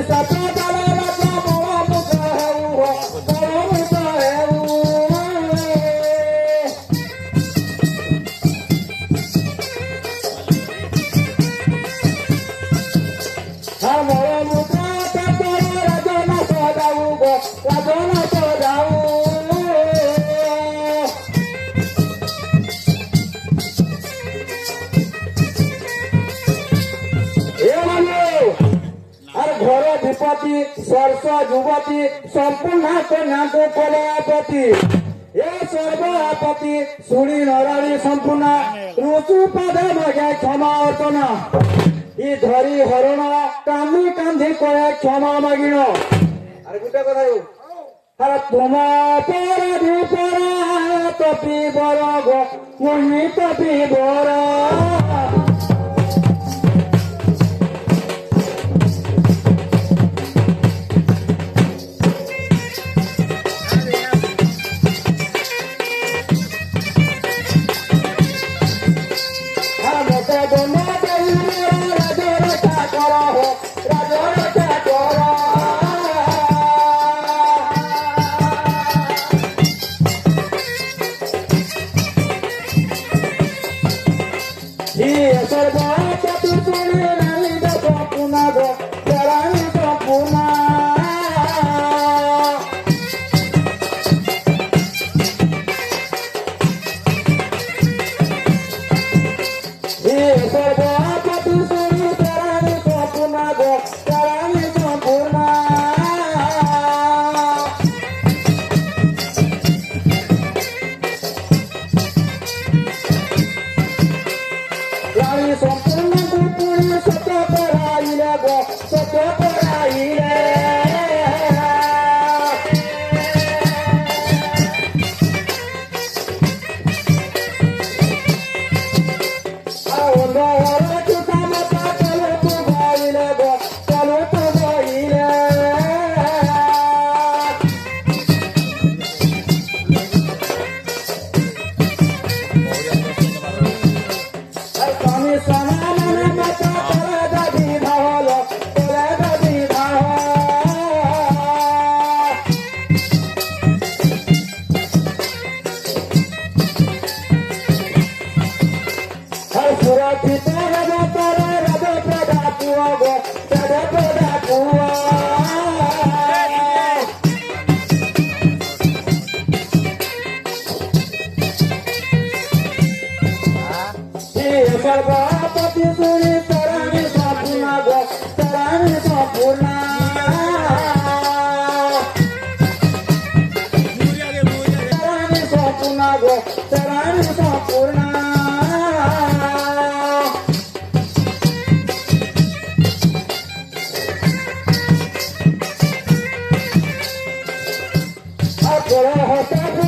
सतोदले राजा मोह मुख हेऊ मोह मुख हेऊ हा मोह मुख तोरे राजन सदाऊ गो राजन सदाऊ घर विपत्ति सर्ष युवती संपूर्ण कन्या को कलापति ए सर्व आपत्ति शुणी नराणी संपूर्ण ऋतु पद मगे क्षमा अर्चना इ धरी हरण कांदी कांदी कहे क्षमा मागिण अरे गुटे कथा अरे तुम पर दीपर तपी बर गो मुहि तपी बर सर्वापति सुनी तराणी संपूर्ण गो तराणी संपूर्ण तराणी संपूर्ण गो तराणी संपूर्ण अकरा होता